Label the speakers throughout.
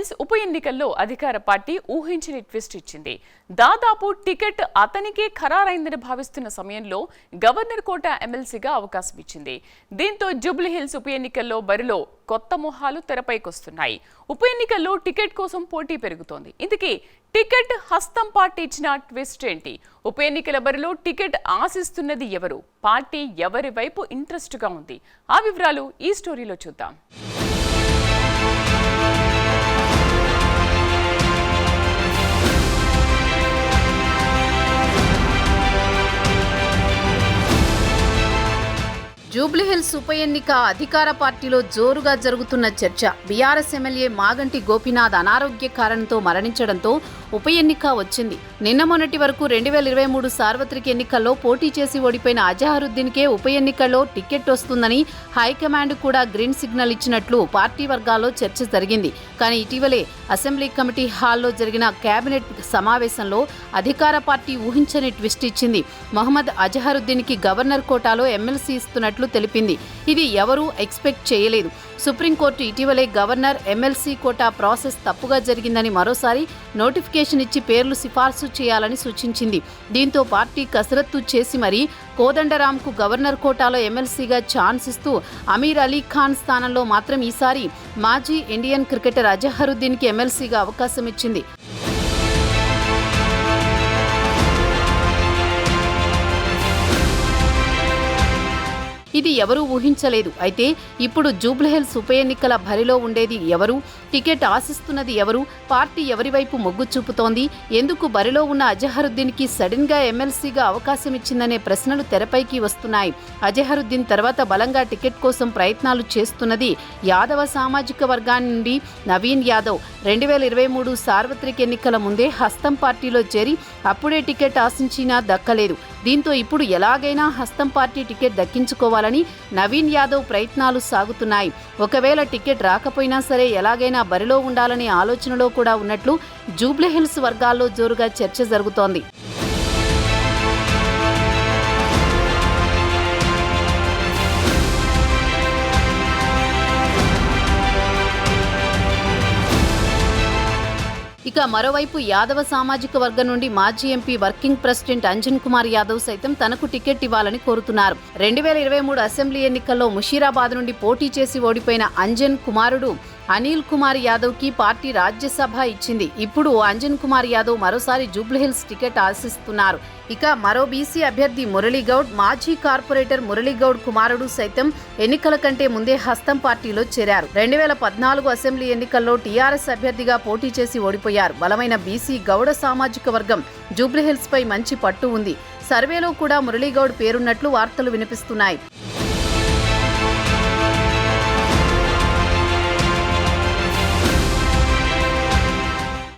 Speaker 1: జూబ్లీహిల్స్ ఉప ఎన్నికల్లో అధికార పార్టీ ఊహించని ట్విస్ట్ ఇచ్చింది. దాదాపు టికెట్ అతనికే ఖరారైందని భావిస్తున్న సమయంలో గవర్నర్ కోట ఎమ్మెల్సీగా అవకాశం ఇచ్చింది. దీంతో జూబ్లీహిల్స్ ఉప ఎన్నికల్లో బరిలో కొత్త మొహాలు తెరపైకొస్తున్నాయి. ఉప ఎన్నికల్లో టికెట్ కోసం పోటీ పెరుగుతోంది. ఇందుకే టికెట్ హస్తం పార్టీ ఇచ్చిన ట్విస్ట్ ఏంటి? ఉప ఎన్నికల బరిలో టికెట్ ఆశిస్తున్నది ఎవరు? పార్టీ ఎవరి వైపు ఇంట్రెస్ట్ గా ఉంది? ఆ వివరాలు ఈ స్టోరీలో చూద్దాం.
Speaker 2: జూబ్లీహిల్స్ ఉప ఎన్నిక అధికార పార్టీలో జోరుగా జరుగుతున్న చర్చ. బీఆర్ఎస్ ఎమ్మెల్యే మాగంటి గోపీనాథ్ అనారోగ్య కారణంతో మరణించడంతో ఉప ఎన్నిక వచ్చింది. నిన్న మొన్నటి వరకు 2023 సార్వత్రిక ఎన్నికల్లో పోటీ చేసి ఓడిపోయిన అజహరుద్దీన్కే ఉప ఎన్నికల్లో టికెట్ వస్తుందని హైకమాండ్ కూడా గ్రీన్ సిగ్నల్ ఇచ్చినట్లు పార్టీ వర్గాల్లో చర్చ జరిగింది. కానీ ఇటీవలే అసెంబ్లీ కమిటీ హాల్లో జరిగిన కేబినెట్ సమావేశంలో అధికార పార్టీ ఊహించని ట్విస్ట్ ఇచ్చింది. మహమ్మద్ అజహరుద్దీన్కి గవర్నర్ కోటాలో ఎమ్మెల్సీ ఇస్తున్నట్లు తెలిపింది. ఇది ఎవరూ ఎక్స్పెక్ట్ చేయలేదు. సుప్రీంకోర్టు ఇటీవలే గవర్నర్ ఎమ్మెల్సీ కోటా ప్రాసెస్ తప్పుగా జరిగిందని మరోసారి నోటిఫికేషన్ ఇచ్చి పేర్లు సిఫార్సు చేయాలని సూచించింది. దీంతో పార్టీ కసరత్తు చేసి మరీ కోదండరాంకు గవర్నర్ కోటాలో ఎమ్మెల్సీగా ఛాన్స్ ఇస్తూ అమీర్ అలీ ఖాన్ స్థానంలో మాత్రం ఈసారి మాజీ ఇండియన్ క్రికెటర్ అజహరుద్దీన్కి ఎమ్మెల్సీగా అవకాశం ఇచ్చింది. ఇది ఎవరూ ఊహించలేదు. అయితే ఇప్పుడు జూబ్లీహిల్స్ ఉప ఎన్నికల బరిలో ఉండేది ఎవరు? టికెట్ ఆశిస్తున్నది ఎవరు? పార్టీ ఎవరి వైపు మొగ్గు చూపుతోంది? ఎందుకు బరిలో ఉన్న అజహరుద్దీన్కి సడన్ గా ఎమ్మెల్సీగా అవకాశం ఇచ్చిందనే ప్రశ్నలు తెరపైకి వస్తున్నాయి. అజహరుద్దీన్ తర్వాత బలంగా టికెట్ కోసం ప్రయత్నాలు చేస్తున్నది యాదవ సామాజిక వర్గాన్ని నుండి నవీన్ యాదవ్. 2023 సార్వత్రిక ఎన్నికల ముందే హస్తం పార్టీలో చేరి అప్పుడే టికెట్ ఆశించినా దక్కలేదు. దీంతో ఇప్పుడు ఎలాగైనా హస్తం పార్టీ టికెట్ దక్కించుకోవాలని నవీన్ యాదవ్ ప్రయత్నాలు సాగుతున్నాయి. ఒకవేళ టికెట్ రాకపోయినా సరే ఎలాగైనా బరిలో ఉండాలనే ఆలోచనలో కూడా ఉన్నట్లు జూబ్లీహిల్స్ వర్గాల్లో జోరుగా చర్చ జరుగుతోంది. ఇక మరోవైపు యాదవ సామాజిక వర్గం నుండి మాజీ MP working president Anjan Kumar Yadav సైతం తనకు టికెట్ ఇవ్వాలని కోరుతున్నారు. 2023 అసెంబ్లీ ఎన్నికల్లో ముషీరాబాద్ నుండి పోటీ చేసి ఓడిపోయిన అంజన్ కుమారుడు అనిల్ కుమార్ యాదవ్ కి పార్టీ రాజ్యసభ ఇచ్చింది. ఇప్పుడు అంజన్ కుమార్ యాదవ్ మరోసారి జూబ్లీహిల్స్ టికెట్ ఆశిస్తున్నారు. ఇక మరో బీసీ అభ్యర్థి మురళీగౌడ్, మాజీ కార్పొరేటర్ మురళీగౌడ్ కుమారుడు సైతం ఎన్నికల కంటే ముందే హస్తం పార్టీలో చేరారు. 2014 అసెంబ్లీ ఎన్నికల్లో టీఆర్ఎస్ అభ్యర్థిగా పోటీ చేసి ఓడిపోయారు. బలమైన బీసీ గౌడ సామాజిక వర్గం జూబ్లీహిల్స్ పై మంచి పట్టు ఉంది. సర్వేలో కూడా మురళీగౌడ్ పేరున్నట్లు వార్తలు వినిపిస్తున్నాయి.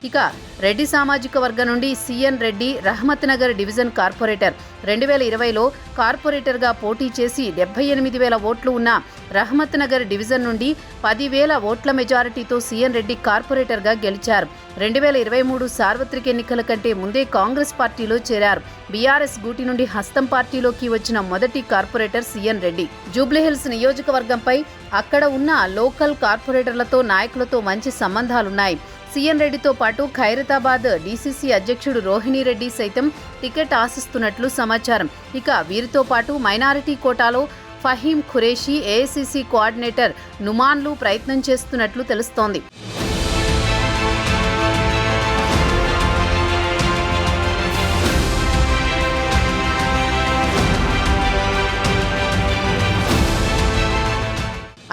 Speaker 2: ఇక రెడ్డి సామాజిక వర్గం నుండి C N Reddy Rahmat Nagar division corporator. 2020లో కార్పొరేటర్గా పోటీ చేసి 78,000 ఓట్లు ఉన్న రహమత్ నగర్ డివిజన్ నుండి 10,000 ఓట్ల మెజారిటీతో సిఎన్ రెడ్డి కార్పొరేటర్గా గెలిచారు. 2023 సార్వత్రిక ఎన్నికల కంటే ముందే కాంగ్రెస్ పార్టీలో చేరారు. బీఆర్ఎస్ గూటి నుండి హస్తం పార్టీలోకి వచ్చిన మొదటి కార్పొరేటర్ సిఎన్ రెడ్డి. జూబ్లీహిల్స్ నియోజకవర్గంపై అక్కడ ఉన్న లోకల్ కార్పొరేటర్లతో నాయకులతో మంచి సంబంధాలున్నాయి. సిఎన్ రెడ్డితో పాటు ఖైరతాబాద్ డీసీసీ అధ్యక్షుడు రోహిణి రెడ్డి సైతం టికెట్ ఆశిస్తున్నట్లు సమాచారం. ఇక వీరితో పాటు మైనారిటీ కోటాలో ఫహీం ఖురేషీ, ఏఐసీసీ కోఆర్డినేటర్ నుమాన్లు ప్రయత్నం చేస్తున్నట్లు తెలుస్తోంది.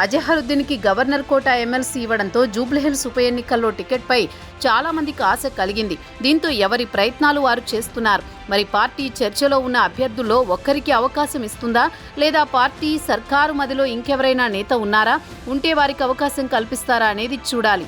Speaker 2: అజహరుద్దీన్కి గవర్నర్ కోటా ఎమ్మెల్సీ ఇవ్వడంతో జూబ్లీహిల్స్ ఉప ఎన్నికల్లో టికెట్పై చాలా మందికి ఆశ కలిగింది. దీంతో ఎవరి ప్రయత్నాలు వారు చేస్తున్నారు. మరి పార్టీ చర్చలో ఉన్న అభ్యర్థుల్లో ఒక్కరికి అవకాశం ఇస్తుందా, లేదా పార్టీ సర్కారు మదిలో ఇంకెవరైనా నేత ఉన్నారా? ఉంటే వారికి అవకాశం కల్పిస్తారా అనేది చూడాలి.